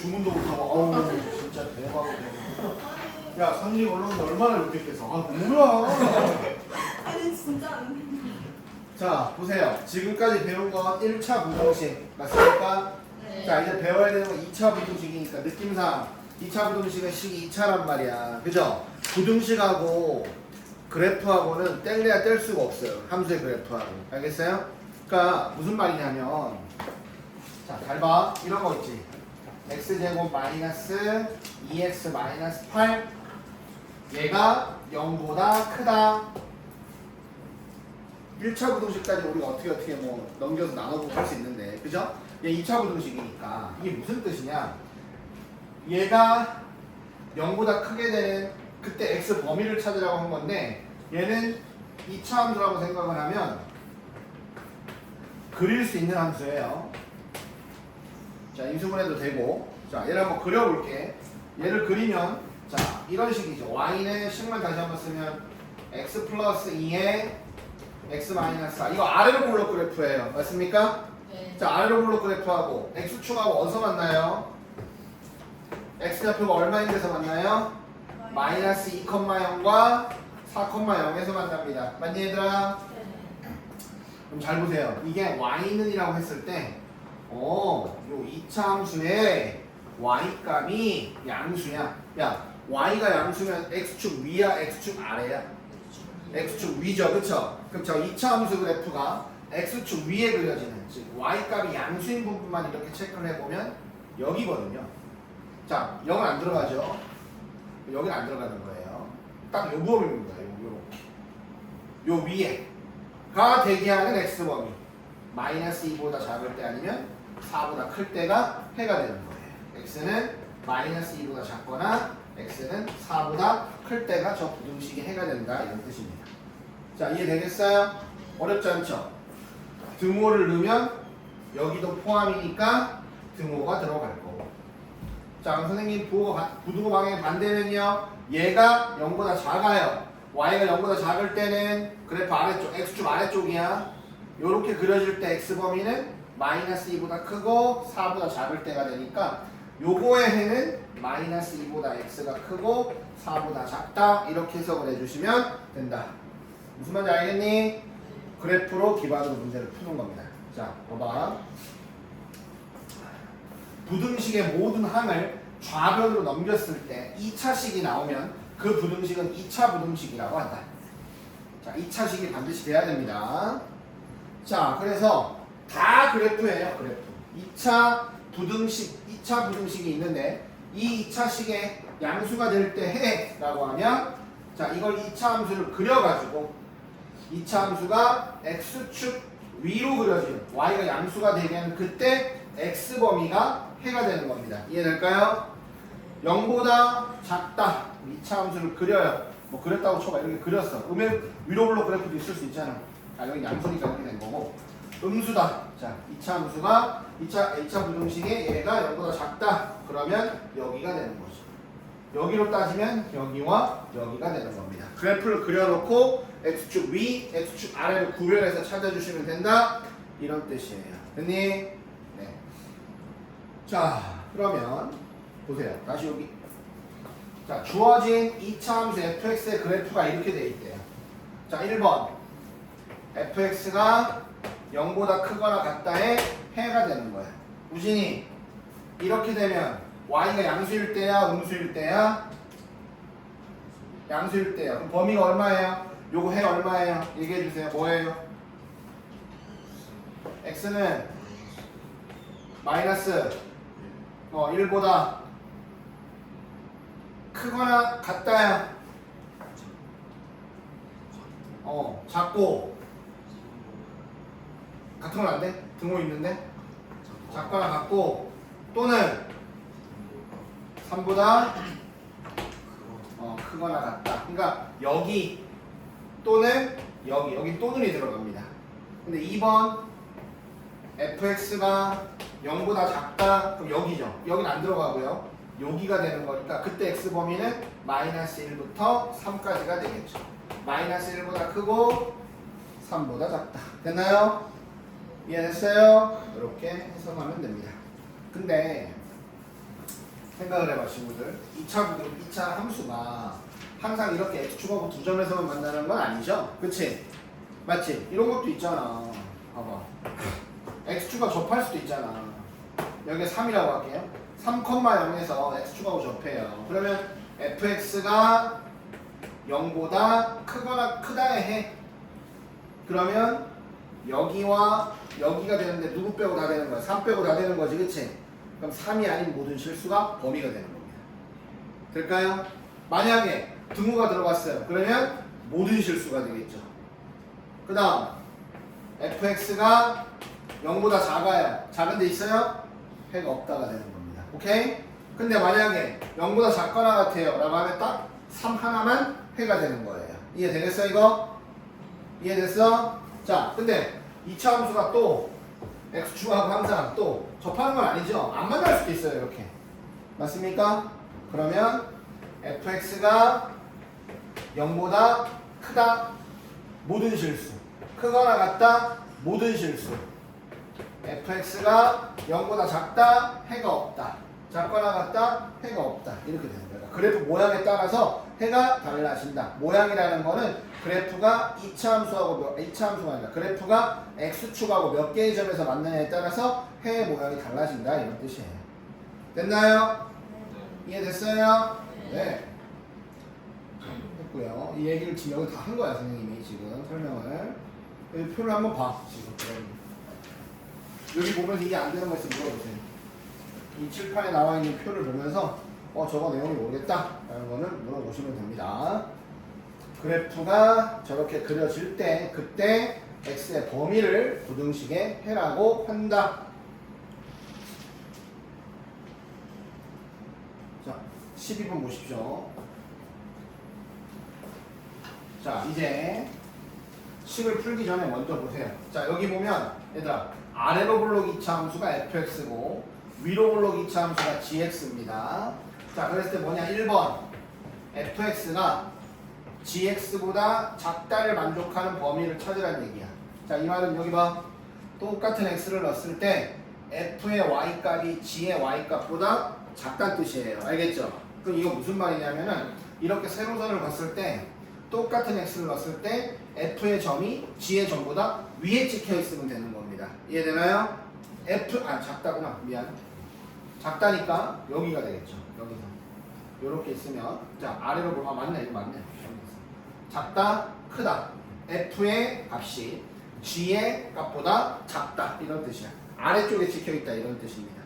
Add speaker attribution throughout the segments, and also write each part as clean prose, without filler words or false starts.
Speaker 1: 주문도 못하고 어우 진짜 대박이네. 야 선생님 올라오는데 얼마나 욕했겠어. 아 뭐야.
Speaker 2: 아니 진짜 안 돼.
Speaker 1: 자 보세요. 지금까지 배운 건 1차 부등식 맞습니까?
Speaker 2: 네.
Speaker 1: 자 이제 배워야 되는 건 2차 부등식이니까 느낌상 2차 부등식은 식이 2차란 말이야. 그죠? 부등식하고 그래프하고는 뗄래야 뗄 수가 없어요. 함수의 그래프하고. 알겠어요? 그러니까 무슨 말이냐면 자 잘 봐. 이런 거 있지. x제곱 마이너스 2x 마이너스 8 얘가 0보다 크다. 1차 부등식까지 우리가 어떻게 뭐 넘겨서 나눠보고 할 수 있는데 그죠? 얘 2차 부등식이니까 이게 무슨 뜻이냐? 얘가 0보다 크게 되는 그때 x 범위를 찾으라고 한 건데 얘는 2차 함수라고 생각을 하면 그릴 수 있는 함수예요. 자 인수분해도 되고 자 얘를 한번 그려볼게. 얘를 그리면 자 이런 식이죠. y는 식만 다시 한번 쓰면 x 플러스 2에 x 마이너스 4 이거 아래로 블록 그래프예요. 맞습니까?
Speaker 2: 네.
Speaker 1: 자 아래로 블록 그래프하고 x축하고 어디서 만나요? x좌표가 얼마인 데서 만나요? 마이너스 2,0과 4,0에서 만납니다. 맞니 얘들아?
Speaker 2: 네.
Speaker 1: 그럼 잘 보세요. 이게 y는이라고 했을 때 요 2차 함수에 y 값이 양수야. 야 y가 양수면 x축 위야 x축 아래야? x축 위죠. 그쵸? 그럼 저 2차 함수 그래프가 x축 위에 그려지는 즉 y 값이 양수인 부분만 이렇게 체크를 해보면 여기거든요. 자, 여긴 안 들어가죠. 여긴 안 들어가는 거예요. 딱 요 부분입니다. 요렇게. 요 위에가 대기하는 x범위. 마이너스 2보다 작을 때 아니면 4보다 클 때가 해가 되는 거예요. x는 마이너스 2보다 작거나 x는 4보다 클 때가 저 부등식이 해가 된다. 이런 뜻입니다. 자, 이해되겠어요? 어렵지 않죠? 등호를 넣으면 여기도 포함이니까 등호가 들어갈 거고. 자, 그럼 선생님 부등호 방향의 반대는요. 얘가 0보다 작아요. y가 0보다 작을 때는 그래프 아래쪽, x축 아래쪽이야. 요렇게 그려질 때 x범위는 마이너스 2보다 크고 4보다 작을 때가 되니까 요거의 해는 마이너스 2보다 x가 크고 4보다 작다. 이렇게 해석을 해주시면 된다. 무슨 말인지 알겠니? 그래프로 기반으로 문제를 푸는 겁니다. 자, 봐봐. 부등식의 모든 항을 좌변으로 넘겼을 때 2차식이 나오면 그 부등식은 2차 부등식이라고 한다. 자, 2차식이 반드시 돼야 됩니다. 자, 그래서 다 그래프예요. 그래프. 2차 부등식이 있는데 이 2차식의 양수가 될 때 해라고 하면 자, 이걸 2차 함수를 그려가지고 2차 함수가 x축 위로 그려지는 y가 양수가 되게 그때 x범위가 해가 되는 겁니다. 이해될까요? 0보다 작다. 2차 함수를 그려요. 뭐 그렸다고 쳐봐. 이렇게 그렸어. 음의 위로 블록 그래프도 있을 수 있잖아. 아, 여기 양수니까 이렇게 된 거고. 음수다. 자, 2차 함수가 2차 부등식에 얘가 0보다 작다. 그러면 여기가 되는 거죠. 여기로 따지면 여기와 여기가 되는 겁니다. 그래프를 그려놓고 x축 위, x축 아래를 구별해서 찾아주시면 된다. 이런 뜻이에요. 됐니? 네. 자, 그러면 보세요. 다시 여기. 자, 주어진 2차 함수 fx의 그래프가 이렇게 돼 있대요. 자, 1번. fx가 0보다 크거나 같다에 해가 되는 거야. 우진이, 이렇게 되면 y가 양수일 때야, 음수일 때야? 양수일 때야. 그럼 범위가 얼마예요? 요거 해 얼마예요? 얘기해 주세요. 뭐예요? x는 마이너스 1보다 크거나 같다야. 작고 같은 건 안 돼? 등호 있는데 작거나 같고 또는 3보다 크거나 같다. 그러니까 여기 또는 여기 또는이 들어갑니다. 근데 2번 fx가 0보다 작다. 그럼 여기죠. 여긴 안 들어가고요. 여기가 되는 거니까 그때 x 범위는 마이너스 1부터 3까지가 되겠죠. 마이너스 1보다 크고 3보다 작다. 됐나요? 이해됐어요? 이렇게 해석하면 됩니다. 근데 생각을 해봐 친구들. 2차 함수가 항상 이렇게 x축하고 두 점에서만 만나는 건 아니죠? 그치? 맞지? 이런 것도 있잖아. 봐봐. x축과 접할 수도 있잖아. 여기 3이라고 할게요. 3,0에서 x축하고 접해요. 그러면 fx가 0보다 크거나 크다에 해. 그러면 여기와 여기가 되는데 누구 빼고 다 되는 거야? 3 빼고 다 되는 거지, 그치? 그럼 3이 아닌 모든 실수가 범위가 되는 겁니다. 될까요? 만약에 등호가 들어갔어요. 그러면 모든 실수가 되겠죠. 그 다음 fx가 0보다 작아요. 작은 데 있어요? 해가 없다가 되는 겁니다. 오케이? 근데 만약에 0보다 작거나 같아요 라고 하면 딱 3 하나만 해가 되는 거예요. 이해되겠어 이거? 이해됐어? 자, 근데 2차 함수가 또 x축하고 항상 또 접하는 건 아니죠. 안 만날 수도 있어요. 이렇게. 맞습니까? 그러면 fx가 0보다 크다 모든 실수, 크거나 같다 모든 실수, fx가 0보다 작다 해가 없다, 작거나 같다 해가 없다, 이렇게 되는 거예요. 그래프 모양에 따라서 해가 달라진다. 모양이라는 거는 그래프가 2차 함수하고 2차 함수가 아니라 그래프가 x축하고 몇 개의 점에서 만나냐에 따라서 해의 모양이 달라진다 이런 뜻이에요. 됐나요? 이해됐어요? 네. 했고요. 이 얘기를 지금 여기 다 한 거야 선생님이 지금 설명을. 여기 표를 한번 봐 지금. 여기 보면서 이게 안 되는 거 있으면 물어보세요. 이 칠판에 나와 있는 표를 보면서 저거 내용이 모르겠다 라는 거는 물어보시면 됩니다. 그래프가 저렇게 그려질 때 그때 x의 범위를 부등식에 해라고 한다. 자, 12번 보십시오. 자, 이제 식을 풀기 전에 먼저 보세요. 자, 여기 보면 얘들아 아래로 볼록 2차 함수가 fx고 위로 볼록 2차 함수가 gx입니다. 자, 그랬을 때 뭐냐? 1번 fx가 gx보다 작다를 만족하는 범위를 찾으라는 얘기야. 자, 이 말은 여기 봐. 똑같은 x를 넣었을 때 f의 y값이 g의 y값보다 작다는 뜻이에요. 알겠죠? 그럼 이거 무슨 말이냐면은 이렇게 세로선을 봤을 때 똑같은 x를 넣었을 때 f의 점이 g의 점보다 위에 찍혀 있으면 되는 겁니다. 이해되나요? 작다구나. 미안. 작다니까 여기가 되겠죠. 여기서 이렇게 있으면 자 아래로 보면 맞네. 이거 맞네. 작다, 크다. f의 값이 g의 값보다 작다 이런 뜻이야. 아래쪽에 찍혀있다 이런 뜻입니다.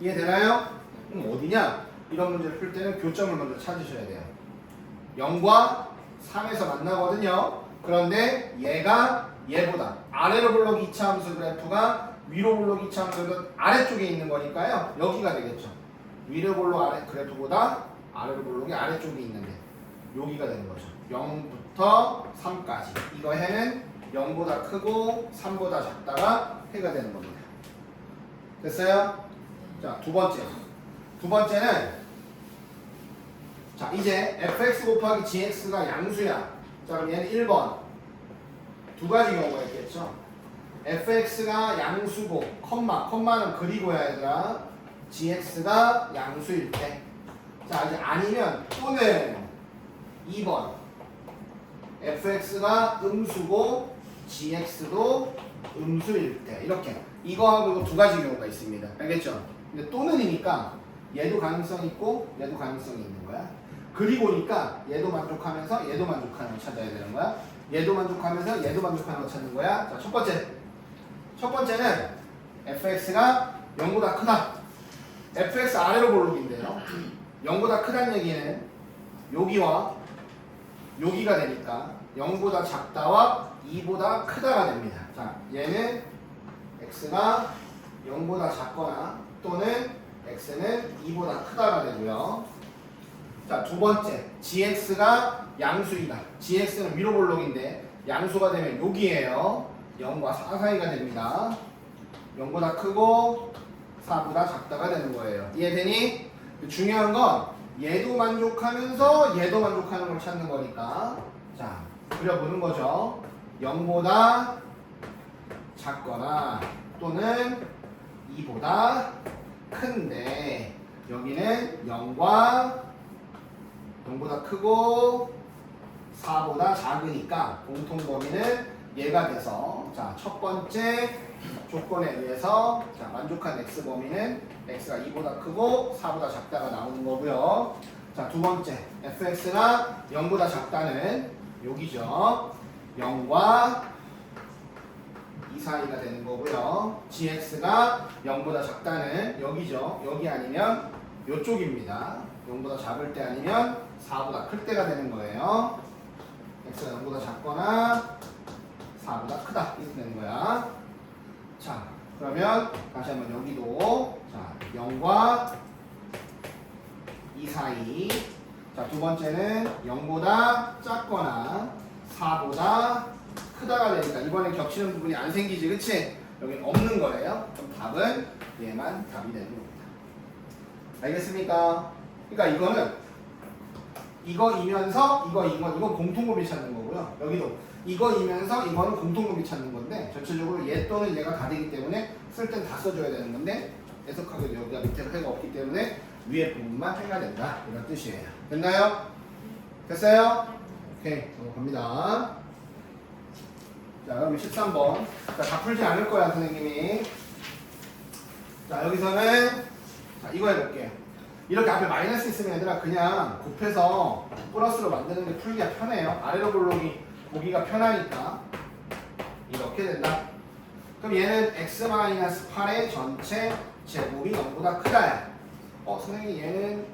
Speaker 1: 이해되나요? 그럼 어디냐? 이런 문제를 풀 때는 교점을 먼저 찾으셔야 돼요. 0과 3에서 만나거든요. 그런데 얘가 얘보다 아래로 볼록 2차 함수 그래프가 위로 볼록 2차 함수는 아래쪽에 있는 거니까요. 여기가 되겠죠. 위로 볼록 아래 그래프보다 아래로 볼록이 아래쪽에 있는데 여기가 되는 거죠. 0부터 3까지. 이거 해는 0보다 크고 3보다 작다가 해가 되는 겁니다. 됐어요? 자, 두 번째는 자, 이제 fx 곱하기 gx가 양수야. 자, 그럼 얘는 1번. 두 가지 경우가 있겠죠. fx가 양수고, 컴마는 그리고야 얘들아. gx가 양수일 때. 자, 이제 아니면 또는 2번. fx가 음수고, gx도 음수일 때. 이렇게. 이거하고 이거 두 가지 경우가 있습니다. 알겠죠? 근데 또는이니까 얘도 가능성이 있고, 얘도 가능성이 있는 거야. 그리고니까 얘도 만족하면서 얘도 만족하는 걸 찾아야 되는 거야. 얘도 만족하면서 얘도 만족하는 걸 찾는 거야. 자, 첫 번째는 fx가 0보다 크다. fx 아래로 볼록인데요. 0보다 크다는 얘기는 여기와 여기가 되니까 0보다 작다와 2보다 크다가 됩니다. 자, 얘는 x가 0보다 작거나 또는 x는 2보다 크다가 되고요. 자, 두 번째, gx가 양수이다. gx는 위로 볼록인데 양수가 되면 여기에요. 0과 4 사이가 됩니다. 0보다 크고 4보다 작다가 되는 거예요. 이해되니? 중요한 건 얘도 만족하면서 얘도 만족하는 걸 찾는 거니까 자, 그려보는 거죠. 0보다 작거나 또는 2보다 큰데 여기는 0과 0보다 크고 4보다 작으니까 공통 범위는 얘가 돼서 자, 첫 번째 조건에 의해서 자, 만족한 x 범위는 x가 2보다 크고 4보다 작다가 나오는 거고요. 자, 두 번째 fx가 0보다 작다는 여기죠. 0과 2 사이가 되는 거고요. gx가 0보다 작다는 여기죠. 여기 아니면 이쪽입니다. 0보다 작을 때 아니면 4보다 클 때가 되는 거예요. x가 0보다 작거나 4보다 크다 이렇게 되는 거야. 자, 그러면 다시 한번 여기도 자 0과 2 사이. 자, 두 번째는 0보다 작거나 4보다 크다가 되니까 이번에 겹치는 부분이 안 생기지, 그치? 여기 없는 거예요. 그럼 답은 얘만 답이 되는 겁니다. 알겠습니까? 그러니까 이거는 이거이면서 이건 공통범위 찾는 거고요. 여기도 이거이면서 이거는 공통범위 찾는 건데 전체적으로 얘 또는 얘가 다 되기 때문에 쓸 땐 다 써줘야 되는 건데 해석하기도 여기가 밑에가 해가 없기 때문에 위에 부분만 해야 된다 이런 뜻이에요. 됐나요? 됐어요? 오케이, 넘어갑니다. 자, 그럼 13번. 자, 다 풀지 않을 거야, 선생님이. 자, 여기서는 자, 이거 해볼게요. 이렇게 앞에 마이너스 있으면 얘들아 그냥 곱해서 플러스로 만드는 게 풀기가 편해요. 아래로 보기가 편하니까 이렇게 된다. 그럼 얘는 x-8의 전체 제곱이 0보다 크다야. 선생님 얘는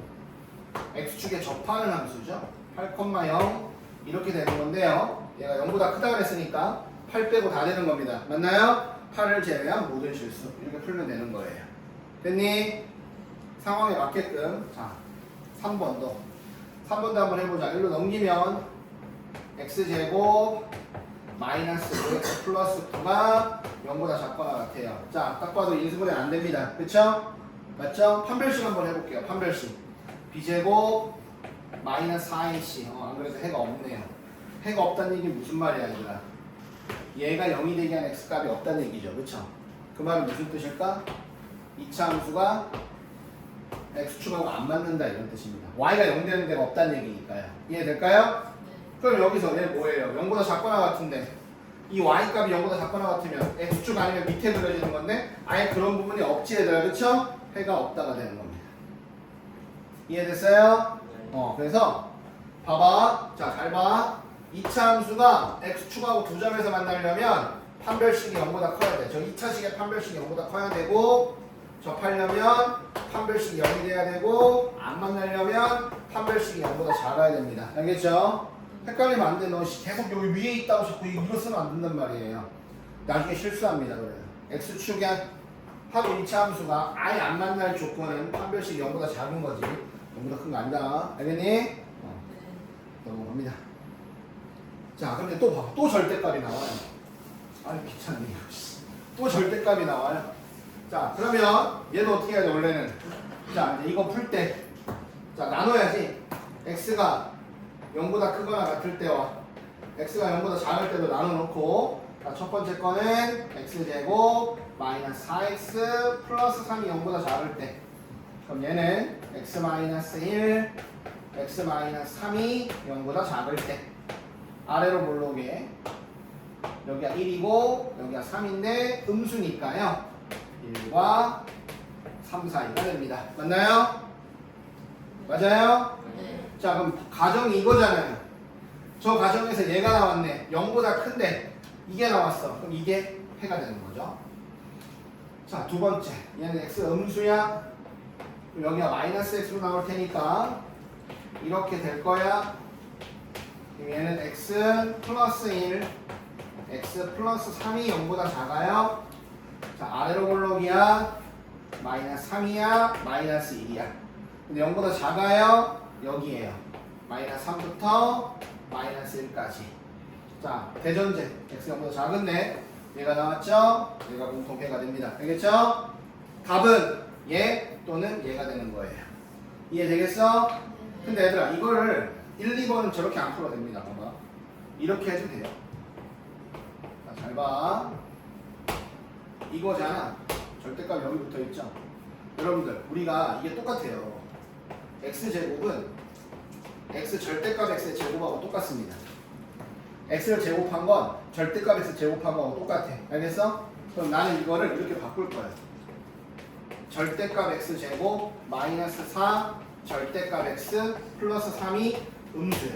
Speaker 1: x축에 접하는 함수죠. 8,0 이렇게 되는 건데요. 얘가 0보다 크다 그랬으니까 8 빼고 다 되는 겁니다. 맞나요? 8을 제외한 모든 실수 이렇게 풀면 되는 거예요. 됐니? 상황에 맞게끔. 자, 3번도 한번 해보자. 일로 넘기면 x제곱 마이너스 5x 플러스 9가 0보다 작거나 같아요. 자, 딱 봐도 인수분해 안 됩니다. 그쵸? 맞죠? 판별식 한번 해볼게요. 판별식. b제곱 마이너스 4ac. 안 그래도 해가 없네요. 해가 없다는 얘기 무슨 말이야, 얘들아? 얘가 0이 되게 한 x값이 없다는 얘기죠. 그쵸? 그 말은 무슨 뜻일까? 2차 함수가 x축하고 안 맞는다 이런 뜻입니다. y가 0 되는 데가 없다는 얘기니까요. 이해될까요? 그럼 여기서 얘 뭐예요? 0보다 작거나 같은데 이 y값이 0보다 작거나 같으면 x축 아니면 밑에 그려지는 건데 아예 그런 부분이 없지 얘들아. 그쵸? 해가 없다가 되는 겁니다. 이해됐어요? 그래서 봐봐. 자, 잘 봐. 2차 함수가 x축하고 두 점에서 만나려면 판별식이 0보다 커야 돼. 저 2차식의 판별식이 0보다 커야 되고 접하려면 판별식이 0이 돼야 되고 안 만나려면 판별식이 0보다 작아야 됩니다. 알겠죠? 헷갈리면 안 돼. 너 계속 여기 위에 있다고 자꾸 이거 쓰면 안 된단 말이에요. 나중에 실수합니다. 그래요. x축에 하고 2차 함수가 아예 안 만날 조건은 판별식이 0보다 작은 거지. 0보다 큰 거 아니다. 알겠니? 넘어갑니다. 자, 그런데 또 봐. 또 절대값이 나와요. 아니, 귀찮네. 또 절대값이 나와요. 자, 그러면 얘는 어떻게 해야 돼, 원래는? 자, 이제 이거 풀 때. 자, 나눠야지. x가 0보다 크거나 같을 때와 x가 0보다 작을 때도 나눠놓고 자, 첫 번째 거는 x제곱 마이너스 4x 플러스 3이 0보다 작을 때 그럼 얘는 x 마이너스 1 x 마이너스 3이 0보다 작을 때 아래로 몰러 오게 여기가 1이고 여기가 3인데 음수니까요 1과 3 사이가 됩니다. 맞나요? 맞아요? 자, 그럼 가정이 이거잖아요. 저 가정에서 얘가 나왔네. 0보다 큰데 이게 나왔어. 그럼 이게 해가 되는 거죠. 자, 두 번째. 얘는 x 음수야. 그럼 여기가 마이너스 x로 나올 테니까 이렇게 될 거야. 그럼 얘는 x 플러스 1 x 플러스 3이 0보다 작아요. 자, 아래로 볼록이야. 마이너스 3이야. 마이너스 1이야. 근데 0보다 작아요. 여기에요. 마이너스 3부터 마이너스 1까지. 자, 대전제. x가 0보다 작은데 얘가 나왔죠? 얘가 공통해가 됩니다. 알겠죠? 답은 얘 또는 얘가 되는 거예요. 이해되겠어? 근데 얘들아 이거를 1, 2번은 저렇게 안 풀어도 됩니다. 봐봐. 이렇게 해도 돼요. 자, 잘 봐. 이거잖아. 절대값 여기 붙어 있죠? 여러분들 우리가 이게 똑같아요. x제곱은 x 절대값 x의 제곱하고 똑같습니다. x를 제곱한 건 절대값 x 제곱한 거하고 똑같아. 알겠어? 그럼 나는 이거를 이렇게 바꿀 거야. 절대값 x 제곱 마이너스 4 절대값 x 플러스 3이 음수야.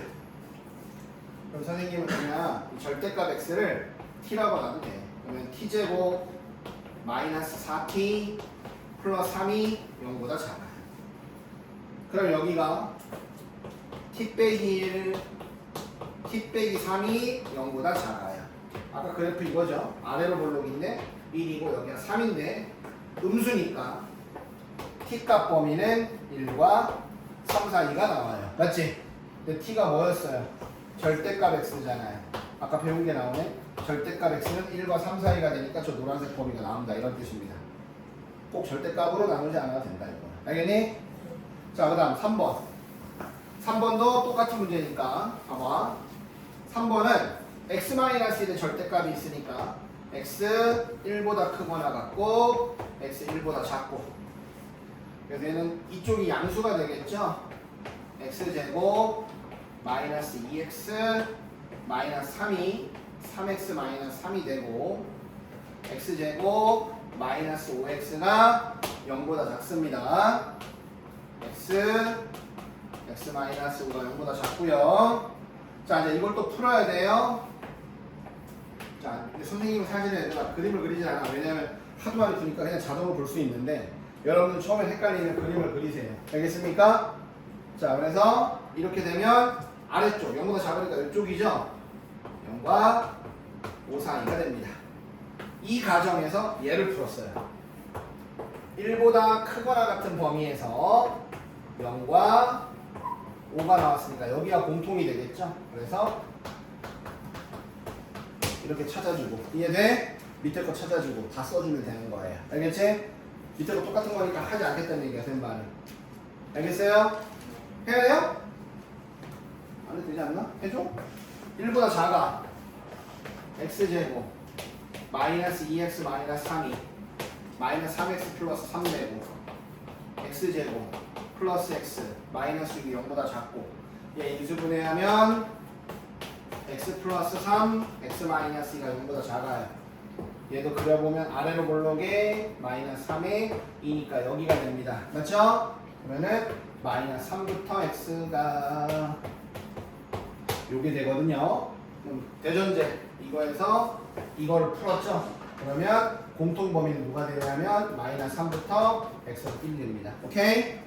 Speaker 1: 그럼 선생님은 그냥 이 절대값 x를 t라고 놔도 돼. 그러면 t제곱 마이너스 4t 플러스 3이 0보다 작아요. 그럼 여기가 t 빼기 1 t 빼기 3이 0보다 작아요. 아까 그래프 이거죠. 아래로 볼록인데 1이고 여기가 3인데 음수니까 t값 범위는 1과 3 사이가 나와요. 맞지? 근데 t가 뭐였어요? 절대값 x잖아요. 아까 배운 게 나오네. 절대값 x는 1과 3 사이가 되니까 저 노란색 범위가 나온다 이런 뜻입니다. 꼭 절대값으로 나누지 않아도 된다 이거. 알겠니? 자, 그 다음 3번. 3번도 똑같은 문제니까 봐봐. 3번은 x-1의 절대값이 있으니까 x 1보다 크거나 같고 x 1보다 작고, 그래서 얘는 이쪽이 양수가 되겠죠. x제곱 마이너스 2x 마이너스 3이 3x 마이너스 3이 되고 x제곱 마이너스 5x가 0보다 작습니다. x 마이너스 5가 0보다 작고요. 자, 이제 이걸 또 풀어야 돼요. 자, 근데 선생님은 사실은 얘들아 그림을 그리지 않아. 왜냐면 하도 많이 푸니까 그냥 자동으로 볼 수 있는데 여러분 처음에 헷갈리면 그림을 그리세요. 알겠습니까? 자, 그래서 이렇게 되면 아래쪽 0보다 작으니까 이쪽이죠. 0과 5 사이가 됩니다. 이 가정에서 얘를 풀었어요. 1보다 크거나 같은 범위에서 0과 5가 나왔으니까 여기가 공통이 되겠죠. 그래서 이렇게 찾아주고, 이해돼? 밑에 거 찾아주고 다 써주면 되는 거예요. 알겠지? 밑에 거 똑같은 거니까 하지 않겠다는 얘기야, 쌤말은. 알겠어요? 해야 돼요? 안 해도 되지 않나? 해줘? 1보다 작아. x제곱 마이너스 2x 마이너스 3이 마이너스 3x 플러스 3 되고 x제곱 플러스 x 마이너스 6이 0보다 작고, 얘 인수분해하면 x 플러스 3 x 마이너스 2가 0보다 작아요. 얘도 그려보면 아래로 볼록에 마이너스 3에 2니까 여기가 됩니다. 맞죠? 그러면은 마이너스 3부터 x가 요게 되거든요. 그럼 대전제 이거에서 이거를 풀었죠? 그러면 공통 범위는 누가 되냐면 마이너스 3부터 x가 1입니다. 오케이?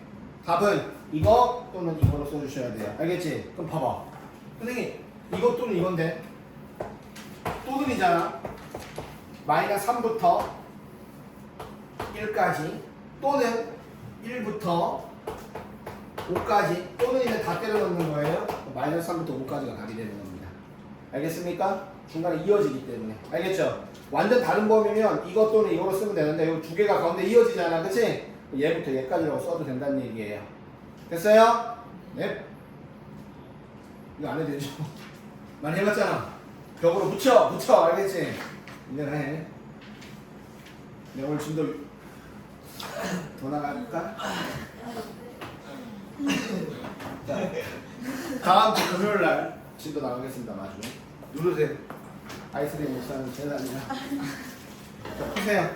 Speaker 1: 답은 이거 또는 이거로 써주셔야 돼요. 알겠지? 그럼 봐봐. 선생님, 이것 또는 이건데 또는이잖아. 마이너스 3부터 1까지 또는 1부터 5까지 또는이면 다 때려 넣는 거예요. 마이너스 3부터 5까지가 답이 되는 겁니다. 알겠습니까? 중간에 이어지기 때문에. 알겠죠? 완전 다른 범위면 이것 또는 이거로 쓰면 되는데 이 두 개가 가운데 이어지잖아. 그치? 얘부터 얘까지라고 써도 된다는 얘기예요. 됐어요? 네. 이거 안 해도 되죠? 많이 해봤잖아. 벽으로 붙여! 알겠지? 이제는 해. 내가 오늘 좀 더 나갈까? 자, 다음 주 금요일날 진도 나가겠습니다. 마주 누르세요. 아이스크림 못 사는 제가 아니라. 자, 푸세요.